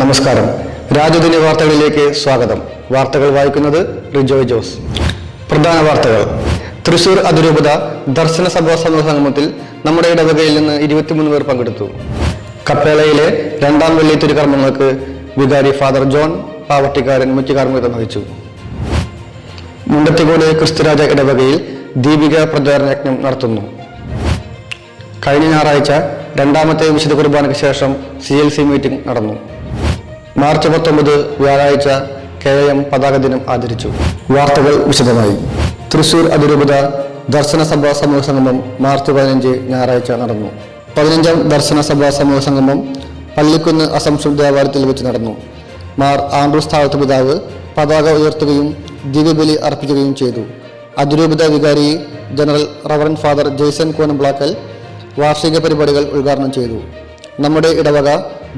നമസ്കാരം. രാജധാനി വാർത്തകളിലേക്ക് സ്വാഗതം. വാർത്തകൾ വായിക്കുന്നത് റിജോയ് ജോസ്. പ്രധാന വാർത്തകൾ. തൃശൂർ അതിരൂപത ദർശന സഭാ സമൂഹ സംഗമത്തിൽ നമ്മുടെ ഇടവകയിൽ നിന്ന് 23 പേർ പങ്കെടുത്തു. കപ്പേളയിലെ രണ്ടാം വെള്ളി തിരുകർമ്മങ്ങൾക്ക് വികാരി ഫാദർ ജോൺ പാവട്ടിക്കാരൻ മുഖ്യ കാർമ്മികത്വം വഹിച്ചു. മുണ്ടത്തിക്കോട് ക്രിസ്തുരാജ ഇടവകയിൽ ദീപിക പ്രചാരണ യജ്ഞം നടത്തുന്നു. കഴിഞ്ഞ ഞായറാഴ്ച രണ്ടാമത്തെ വിശുദ്ധ കുർബാനയ്ക്ക് ശേഷം CLC മീറ്റിംഗ് നടന്നു. മാർച്ച് 19 വ്യാഴാഴ്ച KM പതാക ദിനം ആചരിച്ചു. വാർത്തകൾ വിശദമായി. തൃശൂർ അതിരൂപത ദർശന സഭാ സമൂഹ സംഗമം മാർച്ച് 15 ഞായറാഴ്ച നടന്നു. 15ാം ദർശന സഭാ സമൂഹ സംഗമം പള്ളിക്കുന്ന് അസംഷൻ ദേവാലയത്തിൽ വെച്ച് നടന്നു. മാർ ആൻഡ്രൂസ് താഴത്ത് പിതാവ് പതാക ഉയർത്തുകയും ദിവ്യബലി അർപ്പിക്കുകയും ചെയ്തു. അതിരൂപത വികാരി ജനറൽ റവറൻ ഫാദർ ജെയ്സൺ കോനംബ്ലാക്കൽ വാർഷിക പരിപാടികൾ ഉദ്ഘാടനം ചെയ്തു. നമ്മുടെ ഇടവക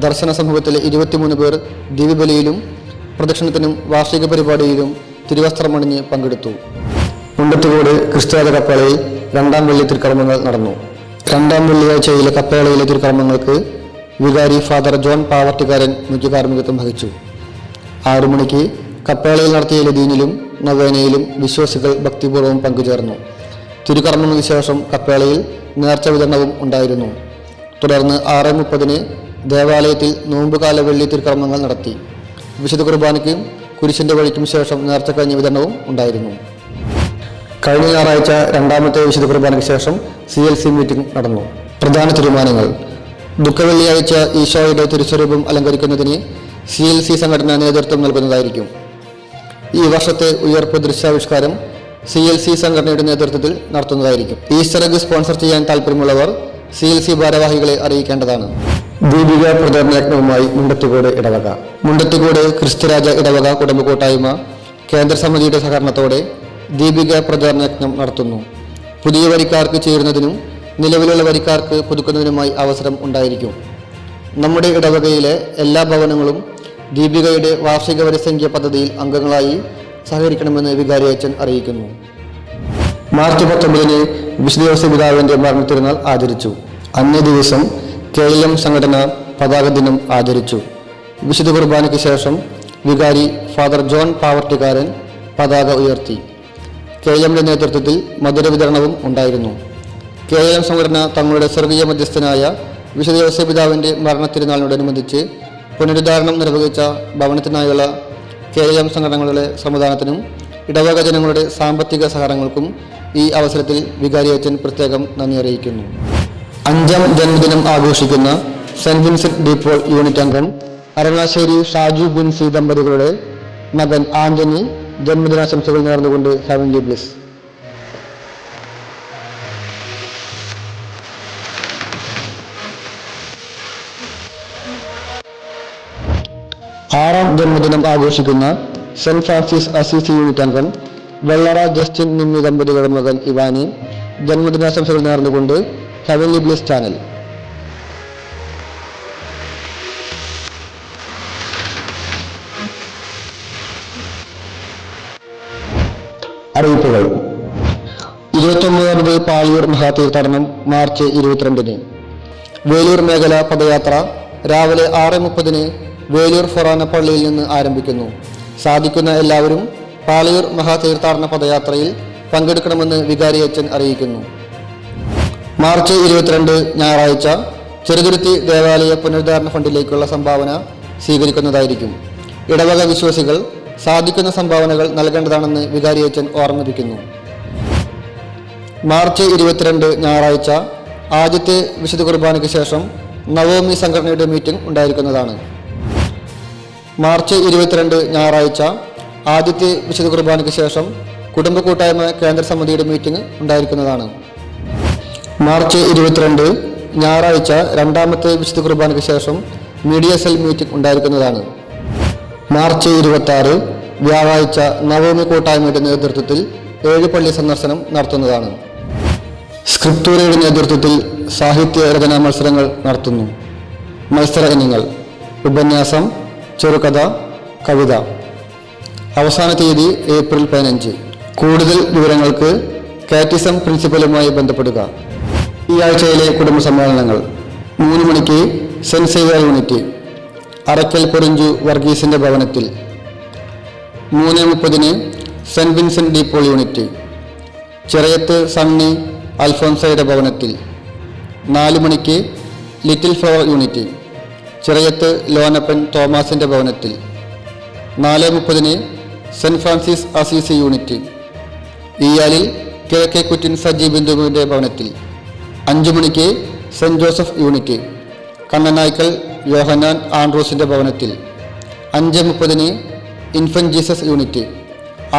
ദർശന സമൂഹത്തിലെ 23 പേർ ദിവ്യബലിയിലും പ്രദക്ഷിണത്തിനും വാർഷിക പരിപാടിയിലും തിരുവസ്ത്രമണിഞ്ഞ് പങ്കെടുത്തു. മുണ്ടത്തിക്കോട് ക്രിസ്തുരാജ കപ്പേളയിൽ രണ്ടാം വെള്ളി തിരുക്കർമ്മങ്ങൾ നടന്നു. രണ്ടാം വെള്ളിയാഴ്ചയിലെ കപ്പേളയിലെ തിരുക്കർമ്മങ്ങൾക്ക് വികാരി ഫാദർ ജോൺ പാവർട്ടിക്കാരൻ മുഖ്യ കാർമ്മികത്വം വഹിച്ചു. 6 മണിക്ക് കപ്പേളയിൽ നടത്തിയ ലതീനിലും നൊവേനയിലും വിശ്വാസികൾ ഭക്തിപൂർവ്വം പങ്കുചേർന്നു. തിരുക്കർമ്മങ്ങൾക്ക് ശേഷം കപ്പേളയിൽ നേർച്ച വിതരണവും ഉണ്ടായിരുന്നു. തുടർന്ന് 6:30 ദേവാലയത്തിൽ നോമ്പുകാല വെള്ളി തിരുക്കർമ്മങ്ങൾ നടത്തി. വിശുദ്ധ കുർബാനയ്ക്കും കുരിശിന്റെ വഴിക്കും ശേഷം നേർച്ചക്കഞ്ഞി വിതരണവും ഉണ്ടായിരുന്നു. കഴിഞ്ഞ ഞായറാഴ്ച രണ്ടാമത്തെ വിശുദ്ധ കുർബാനയ്ക്ക് ശേഷം CLC മീറ്റിംഗ് നടന്നു. പ്രധാന തീരുമാനങ്ങൾ. ദുഃഖവെള്ളിയാഴ്ച ഈശോയുടെ തിരുസ്വരൂപം അലങ്കരിക്കുന്നതിന് CLC സംഘടന നേതൃത്വം നൽകുന്നതായിരിക്കും. ഈ വർഷത്തെ ഉയർപ്പ് ദൃശ്യാവിഷ്കാരം CLC സംഘടനയുടെ നേതൃത്വത്തിൽ നടത്തുന്നതായിരിക്കും. ഈസ്റ്റർ എഗ് സ്പോൺസർ ചെയ്യാൻ താല്പര്യമുള്ളവർ CLC ഭാരവാഹികളെ അറിയിക്കേണ്ടതാണ്. ദീപിക പ്രചാരണ യജ്ഞവുമായി മുണ്ടത്തിക്കോട് ഇടവക. മുണ്ടത്തിക്കോട് ക്രിസ്തുരാജ ഇടവക കുടുംബ കൂട്ടായ്മ കേന്ദ്ര സമിതിയുടെ സഹകരണത്തോടെ ദീപിക പ്രചാരണ യജ്ഞം നടത്തുന്നു. പുതിയ വരിക്കാർക്ക് ചേരുന്നതിനും നിലവിലുള്ള വരിക്കാർക്ക് പുതുക്കുന്നതിനുമായി അവസരം ഉണ്ടായിരിക്കും. നമ്മുടെ ഇടവകയിലെ എല്ലാ ഭവനങ്ങളും ദീപികയുടെ വാർഷിക വരിസംഖ്യ പദ്ധതിയിൽ അംഗങ്ങളായി സഹകരിക്കണമെന്ന് വികാരി അച്ഛൻ അറിയിക്കുന്നു. മാർച്ച് 19 വിശുദ്ധ യോസേപ്പ് പിതാവിന്റെ മരണ തിരുനാൾ ആചരിച്ചു. അന്നേ ദിവസം KM സംഘടന പതാക ദിനം ആചരിച്ചു. വിശുദ്ധ കുർബാനയ്ക്ക് ശേഷം വികാരി ഫാദർ ജോൺ പാവർട്ടിക്കാരൻ പതാക ഉയർത്തി. KMന്റെ നേതൃത്വത്തിൽ മധുര വിതരണവും ഉണ്ടായിരുന്നു. KM സംഘടന തങ്ങളുടെ സ്വർഗീയ മധ്യസ്ഥനായ വിശുദ്ധ യോസേപ്പ് പിതാവിന്റെ മരണ തിരുനാളിനോടനുബന്ധിച്ച് പുനരുദ്ധാരണം നിർവഹിച്ച ഭവനത്തിനായുള്ള KM സംഘടനകളുടെ സംവിധാനത്തിനും ഇടവക ജനങ്ങളുടെ സാമ്പത്തിക സഹകരണങ്ങൾക്കും ഈ അവസരത്തിൽ വികാരി അച്ഛൻ പ്രത്യേകം നന്ദി അറിയിക്കുന്നു. 5ാം ജന്മദിനം ആഘോഷിക്കുന്ന Saint Vincent de Paul unit അംഗം അരങ്ങാശ്ശേരി ഷാജു ബിൻസി ദമ്പതികളുടെ മകൻ ആന്റണി ജന്മദിനാശംസകൾ നേർന്നുകൊണ്ട് ഹെവൻലി ബ്ലിസ്. ആറാം ജന്മദിനം ആഘോഷിക്കുന്ന സെന്റ് ഫ്രാൻസിസ് അസീസി യൂണിറ്റ് അംഗം വെള്ളറ ജസ്റ്റിൻ നിമ്മി ദമ്പതികളുടെ മകൻ ഇവാനി ജന്മദിനാശംസകൾ നേർന്നുകൊണ്ട് ഹെവൻലി ബ്ലിസ് ചാനൽ. അറിയിപ്പുകൾ. 29ാമത് പാളിയൂർ മഹാതീർത്ഥാടനം മാർച്ച് 22. വേലൂർ മേഖല പദയാത്ര രാവിലെ 6:30 വേലൂർ ഫൊറാന പള്ളിയിൽ നിന്ന് ആരംഭിക്കുന്നു. സാധിക്കുന്ന എല്ലാവരും പാളിയൂർ മഹാതീർത്ഥാടന പദയാത്രയിൽ പങ്കെടുക്കണമെന്ന് വികാരി അച്ഛൻ അറിയിക്കുന്നു. മാർച്ച് 22 ഞായറാഴ്ച ചെറുതുരുത്തി ദേവാലയ പുനരുദ്ധാരണ ഫണ്ടിലേക്കുള്ള സംഭാവന സ്വീകരിക്കുന്നതായിരിക്കും. ഇടവക വിശ്വാസികൾ സാധിക്കുന്ന സംഭാവനകൾ നൽകേണ്ടതാണെന്ന് വികാരി അച്ഛൻ ഓർമ്മിപ്പിക്കുന്നു. മാർച്ച് 22 ഞായറാഴ്ച ആദ്യത്തെ വിശുദ്ധ കുർബാനയ്ക്ക് ശേഷം നവോമി സംഘടനയുടെ മീറ്റിംഗ് ഉണ്ടായിരിക്കുന്നതാണ്. മാർച്ച് 22 ഞായറാഴ്ച ആദ്യത്തെ വിശുദ്ധ കുർബാനയ്ക്ക് ശേഷം കുടുംബ കൂട്ടായ്മ കേന്ദ്ര സമിതിയുടെ മീറ്റിംഗ് ഉണ്ടായിരിക്കുന്നതാണ്. മാർച്ച് 22 ഞായറാഴ്ച രണ്ടാമത്തെ വിശുദ്ധ കുർബാനയ്ക്ക് ശേഷം മീഡിയ സെൽ മീറ്റിംഗ് ഉണ്ടായിരിക്കുന്നതാണ്. മാർച്ച് 26 വ്യാഴാഴ്ച നവോമി കൂട്ടായ്മയുടെ നേതൃത്വത്തിൽ 7 പള്ളി സന്ദർശനം നടത്തുന്നതാണ്. സ്ക്രിപ്റ്റൂരയുടെ നേതൃത്വത്തിൽ സാഹിത്യ രചനാ മത്സരങ്ങൾ നടത്തുന്നു. മത്സര ഇനങ്ങൾ: ഉപന്യാസം, ചെറുകഥ, കവിത. അവസാന തീയതി ഏപ്രിൽ 15. കൂടുതൽ വിവരങ്ങൾക്ക് കാറ്റിസം പ്രിൻസിപ്പലുമായി ബന്ധപ്പെടുക. ഈ ആഴ്ചയിലെ കുടുംബ സമ്മേളനങ്ങൾ: 3 മണിക്ക് Saint Xavier unit, Arakkal Porinju വർഗീസിന്റെ ഭവനത്തിൽ. 3:30 Saint Vincent de Paul unit, Chirayath Sunny അൽഫോൻസയുടെ ഭവനത്തിൽ. 4 മണിക്ക് little flower unit, Chirayath Lonappan തോമാസിന്റെ ഭവനത്തിൽ. 4:30 സെന്റ് ഫ്രാൻസിസ് അസീസി യൂണിറ്റ്, ഈയാലിൽ കിഴക്കേക്കുറ്റിൻ സജി ബിന്ദുവിന്റെ ഭവനത്തിൽ. 5 മണിക്ക് Saint Joseph unit, Kannanaikkal Yohannan ആൻഡ്രൂസിന്റെ ഭവനത്തിൽ. 5:30 infant Jesus unit,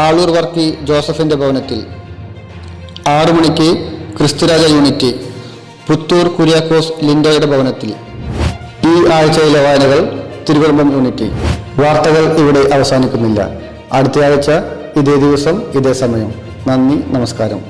Aloor Varkey ജോസഫിന്റെ ഭവനത്തിൽ. 6 മണിക്ക് ക്രിസ്തുരാജ യൂണിറ്റ്, പുത്തൂർ കുര്യാക്കോസ് ലിൻഡോയുടെ ഭവനത്തിൽ. ഈ ആഴ്ചയിലെ വായനകൾ തിരുവനന്തപുരം യൂണിറ്റ്. വാർത്തകൾ ഇവിടെ അവസാനിക്കുന്നില്ല. അടുത്ത ആഴ്ച ഇതേ ദിവസം ഇതേ സമയം. നന്ദി, നമസ്കാരം.